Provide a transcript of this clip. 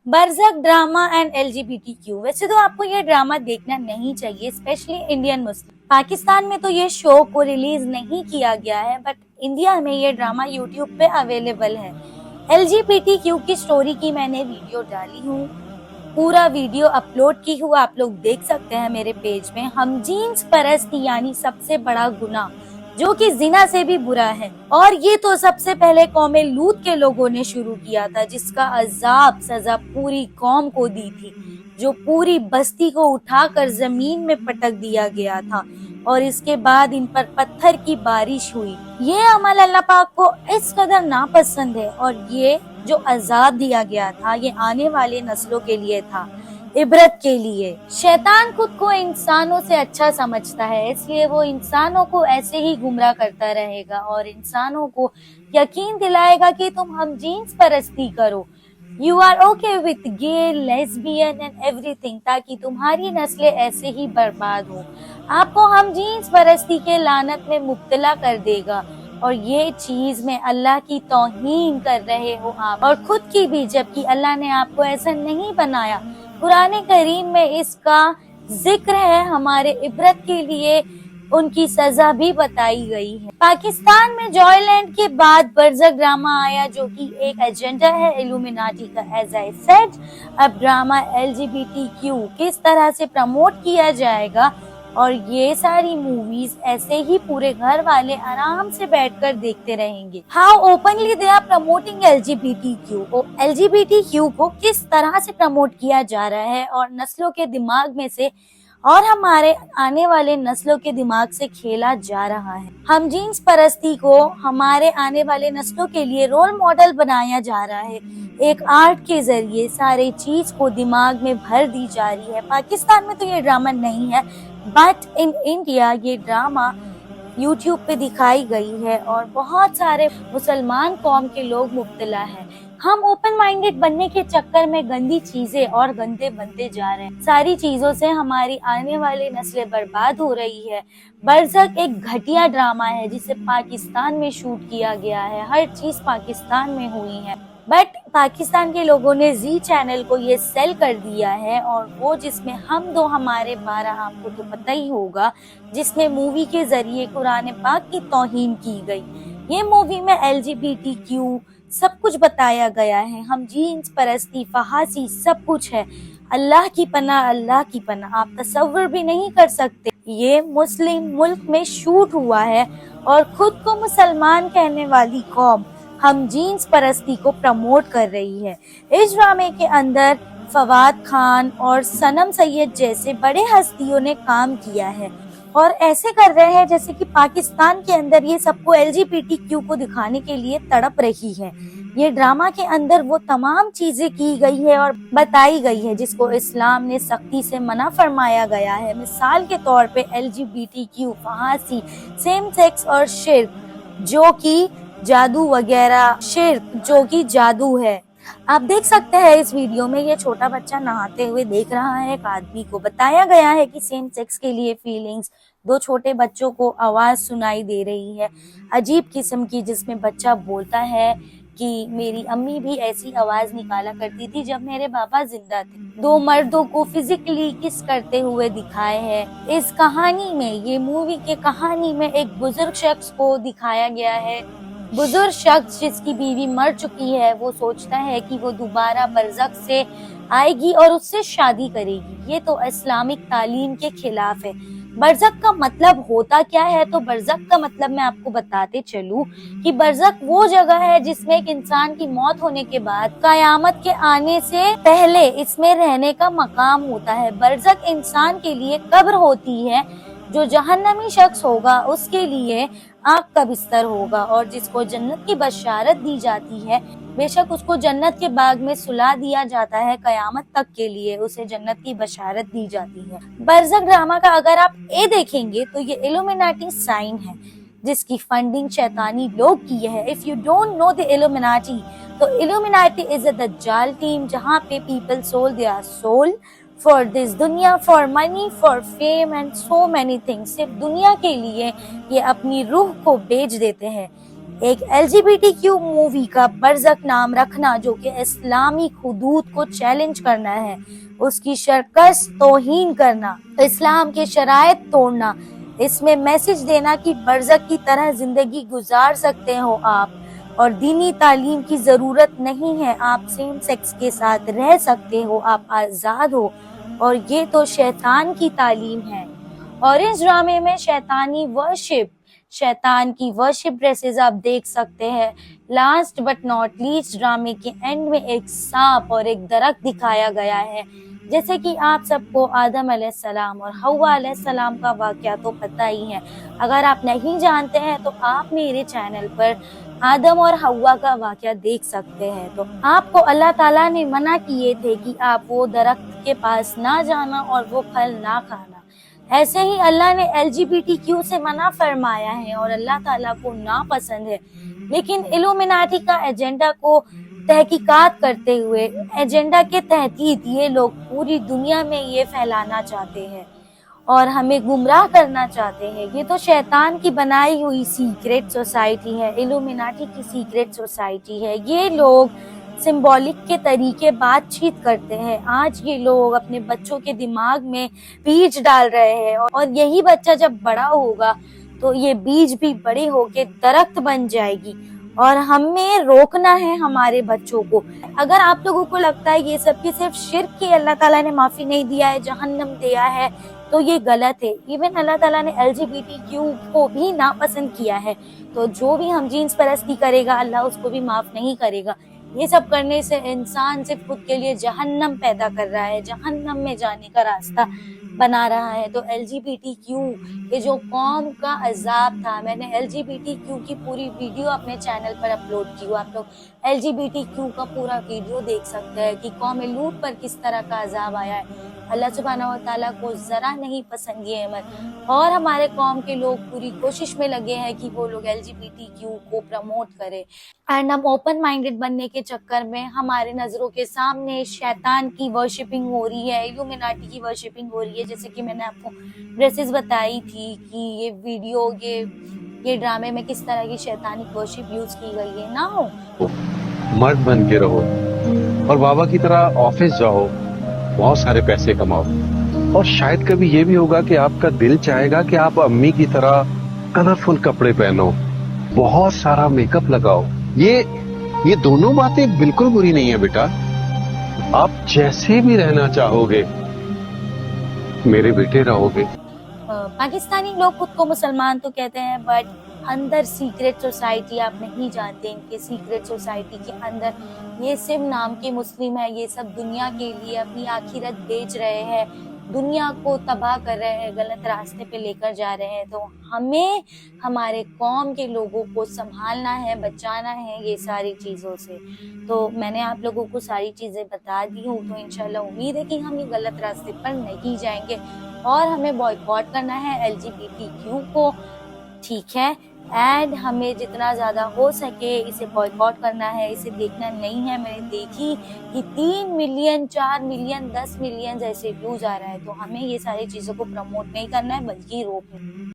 बरज़क drama and LGBTQ। वैसे तो आपको ये ड्रामा देखना नहीं चाहिए, स्पेशली इंडियन मुस्लिम। पाकिस्तान में तो ये शो को रिलीज नहीं किया गया है, बट इंडिया में ये ड्रामा यूट्यूब पे अवेलेबल है। LGBTQ की स्टोरी की मैंने वीडियो डाली हूँ, पूरा वीडियो अपलोड की हूँ, आप लोग देख सकते हैं मेरे पेज में। हम जीन्स परस्ती यानी सबसे बड़ा गुनाह, जो कि जिना से भी बुरा है, और ये तो सबसे पहले कौम लूत के लोगों ने शुरू किया था, जिसका अजाब सजा पूरी कौम को दी थी, जो पूरी बस्ती को उठाकर जमीन में पटक दिया गया था और इसके बाद इन पर पत्थर की बारिश हुई। ये अमल अल्लाह पाक को इस कदर नापसंद है, और ये जो अजाब दिया गया था ये आने वाले नस्लों के लिए था, इबरत के लिए। शैतान खुद को इंसानों से अच्छा समझता है, इसलिए वो इंसानों को ऐसे ही गुमराह करता रहेगा और इंसानों को यकीन दिलाएगा कि तुम हम जीन्स परस्ती करो, you are okay with gay, lesbian and everything, ताकि तुम्हारी नस्लें ऐसे ही बर्बाद हो। आपको हम जीन्स परस्ती के लानत में मुब्तला कर देगा, और ये चीज में अल्लाह की तौहीन कर रहे हो आप, और खुद की भी, जबकि अल्लाह ने आपको ऐसा नहीं बनाया। कुरान करीम में इसका जिक्र है, हमारे इबरत के लिए उनकी सजा भी बताई गई है। पाकिस्तान में जॉयलैंड के बाद बरज़क ड्रामा आया, जो कि एक एजेंडा है इल्यूमिनाटी का। एज आई सेड, अब ड्रामा LGBTQ किस तरह से प्रमोट किया जाएगा, और ये सारी मूवीज ऐसे ही पूरे घर वाले आराम से बैठकर देखते रहेंगे। How openly they are promoting LGBTQ को किस तरह से प्रमोट किया जा रहा है, और नस्लों के दिमाग में से और हमारे आने वाले नस्लों के दिमाग से खेला जा रहा है। हम जीन्स परस्ती को हमारे आने वाले नस्लों के लिए रोल मॉडल बनाया जा रहा है, एक आर्ट के जरिए सारे चीज को दिमाग में भर दी जा रही है। पाकिस्तान में तो ये ड्रामा नहीं है, बट इन इंडिया ये ड्रामा यूट्यूब पे दिखाई गई है, और बहुत सारे मुसलमान कौम के लोग मुब्तला हैं। हम ओपन माइंडेड बनने के चक्कर में गंदी चीजें और गंदे बनते जा रहे हैं। सारी चीजों से हमारी आने वाली नस्लें बर्बाद हो रही है। बरज़क एक घटिया ड्रामा है, जिसे पाकिस्तान में शूट किया गया है, हर चीज पाकिस्तान में हुई है, बट पाकिस्तान के लोगों ने जी चैनल को ये सेल कर दिया है, और वो जिसमें हम दो हमारे 12, आपको तो पता ही होगा, जिसमें मूवी के जरिए कुरान पाक की तौहीन की गई। ये मूवी में LGBTQ सब कुछ बताया गया है, हम जीन्स परस्ती, फहासी सब कुछ है। अल्लाह की पनाह, अल्लाह की पनाह, आप तसव्वुर भी नहीं कर सकते। ये मुस्लिम मुल्क में शूट हुआ है, और खुद को मुसलमान कहने वाली कौम हम जीन्स परस्ती को प्रमोट कर रही है। इस ड्रामे के अंदर फवाद खान और सनम सैयद जैसे बड़े हस्तियों ने काम किया है, और ऐसे कर रहे हैं जैसे कि पाकिस्तान के अंदर ये सबको LGBTQ को दिखाने के लिए तड़प रही है। ये ड्रामा के अंदर वो तमाम चीजें की गई है और बताई गई है जिसको इस्लाम ने सख्ती से मना फरमाया गया है। मिसाल के तौर पे LGBTQ, फहासी, सेम सेक्स और शिर्क, जो कि जादू वगैरह, शिर्क जो कि जादू है। आप देख सकते हैं इस वीडियो में, ये छोटा बच्चा नहाते हुए देख रहा है एक आदमी को। बताया गया है कि सेम सेक्स के लिए फीलिंग्स, दो छोटे बच्चों को आवाज सुनाई दे रही है अजीब किस्म की, जिसमें बच्चा बोलता है कि मेरी अम्मी भी ऐसी आवाज निकाला करती थी जब मेरे पापा जिंदा थे। दो मर्दों को फिजिकली किस करते हुए दिखाए हैं। इस कहानी में, ये मूवी के कहानी में एक बुजुर्ग शख्स को दिखाया गया है। बुजुर्ग शख्स जिसकी बीवी मर चुकी है, वो सोचता है कि वो दोबारा बरज़क से आएगी और उससे शादी करेगी। ये तो इस्लामिक तालीम के खिलाफ है। बरज़क का मतलब होता क्या है? तो बरज़क का मतलब मैं आपको बताते चलूं कि बरज़क वो जगह है जिसमें एक इंसान की मौत होने के बाद कयामत के आने से पहले इसमें रहने का मकाम होता है। बरज़क इंसान के लिए कब्र होती है, जो जहन्नमी शख्स होगा उसके लिए आग का बिस्तर होगा, और जिसको जन्नत की बशारत दी जाती है, बेशक उसको जन्नत के बाग में सुला दिया जाता है, कयामत तक के लिए उसे जन्नत की बशारत दी जाती है। बरज़क ड्रामा का अगर आप ए देखेंगे तो ये इल्यूमिनाटी साइन है, जिसकी फंडिंग शैतानी लोग की है। If you don't know the Illuminati, तो इल्यूमिनाटी इज अ दज्जाल टीम, जहाँ पे people sell their soul for this दुनिया, for money, for fame and so many things. सिर्फ दुनिया के लिए ये अपनी रूह को बेच देते हैं। ایک LGBTQ मूवी का बरज़क नाम रखना जो कि इस्लामी हुदूद को चैलेंज करना है, उसकी शरकस तौहीन करना, इस्लाम के शरायत तोड़ना, इसमें मैसेज देना कि बरज़क की तरह जिंदगी गुजार सकते हो आप और दीनी तालीम की ज़रूरत नहीं है, आप सेम सेक्स के साथ रह सकते हो, आप आज़ाद हो और ये तो शैतान की तालीम है। और इस ड्रामे में शैतान की वर्शिप ड्रेसेस आप देख सकते हैं। लास्ट बट नॉट लीस्ट ड्रामे के एंड में एक सांप और एक दरख्त दिखाया गया है। जैसे कि आप सबको आदम अलैहिस्सलाम और हव्वा अलैहिस्सलाम का वाक़या तो पता ही है। अगर आप नहीं जानते हैं तो आप मेरे चैनल पर आदम और हव्वा का वाक़या देख सकते हैं। तो आपको अल्लाह ताला ने मना किए थे कि आप वो दरख्त के पास ना जाना और वो फल ना खाना। ऐसे ही अल्लाह ने LGBTQ से मना फरमाया है और अल्लाह ताला को नापसंद है। लेकिन इल्यूमिनाटी का एजेंडा को तहकीकात करते हुए एजेंडा के तहत ये लोग पूरी दुनिया में ये फैलाना चाहते हैं और हमें गुमराह करना चाहते हैं। ये तो शैतान की बनाई हुई सीक्रेट सोसाइटी है, इल्यूमिनाटी की सीक्रेट सोसाइटी है। ये लोग सिंबॉलिक के तरीके बातचीत करते हैं। आज ये लोग अपने बच्चों के दिमाग में बीज डाल रहे हैं और यही बच्चा जब बड़ा होगा तो ये बीज भी बड़े होके दरख्त बन जाएगी और हमें रोकना है हमारे बच्चों को। अगर आप लोगों को लगता है ये सब की सिर्फ शिर्क की अल्लाह ताला ने माफी नहीं दिया है, जहन्नम दिया है, तो ये गलत है। इवन अल्लाह ताला ने LGBTQ को भी नापसंद किया है, तो जो भी हम जीन्स परस्ती करेगा अल्लाह उसको भी माफ नहीं करेगा। ये सब करने से इंसान सिर्फ खुद के लिए जहन्नम पैदा कर रहा है, जहन्नम में जाने का रास्ता बना रहा है। तो LGBTQ ये जो कौम का अजाब था, मैंने LGBTQ की पूरी वीडियो अपने चैनल पर अपलोड की हुई। आप लोग LGBTQ का पूरा वीडियो देख सकते हैं कि कौम लूट पर किस तरह का अजाब आया है। अल्लाह सुब्हानहू व तआला को जरा नहीं पसंद ये अमल और हमारे कौम के लोग पूरी कोशिश में लगे हैं कि वो लोग LGBTQ को प्रमोट करें। एंड हम ओपन माइंडेड बनने के चक्कर में हमारे नजरों के सामने शैतान की वर्शिपिंग हो रही है, इल्यूमिनाटी की वर्शिपिंग हो रही है। जैसे कि मैंने आपको ड्रेसेस बताई थी कि ये वीडियो ये ड्रामे में किस तरह की शैतानी वर्शिप यूज की गई है। ना हो मर्द बन के रहो और बाबा की तरह ऑफिस जाओ, बहुत सारे पैसे कमाओ और शायद कभी ये भी होगा कि आपका दिल चाहेगा कि आप अम्मी की तरह कलरफुल कपड़े पहनो, बहुत सारा मेकअप लगाओ। ये दोनों बातें बिल्कुल बुरी नहीं है बेटा। आप जैसे भी रहना चाहोगे मेरे बेटे रहोगे। पाकिस्तानी लोग खुद को मुसलमान तो कहते हैं, बट अंदर सीक्रेट सोसाइटी आप नहीं जानते। इनके सीक्रेट सोसाइटी के अंदर ये सिर्फ नाम के मुस्लिम है, ये सब दुनिया के लिए अपनी आखिरत बेच रहे हैं, दुनिया को तबाह कर रहे हैं, गलत रास्ते पे लेकर जा रहे हैं। तो हमें हमारे कौम के लोगों को संभालना है, बचाना है ये सारी चीज़ों से। तो मैंने आप लोगों को सारी चीज़ें बता दी हूँ, तो इंशाल्लाह उम्मीद है कि हम ये गलत रास्ते पर नहीं जाएंगे और हमें बॉयकॉट करना है LGBTQ को, ठीक है। एंड हमें जितना ज़्यादा हो सके इसे बॉयकॉट करना है, इसे देखना नहीं है। मैंने देखी कि 3 मिलियन, 4 मिलियन, 10 मिलियन ऐसे व्यूज आ रहा है, तो हमें ये सारी चीज़ों को प्रमोट नहीं करना है बल्कि रोकना है।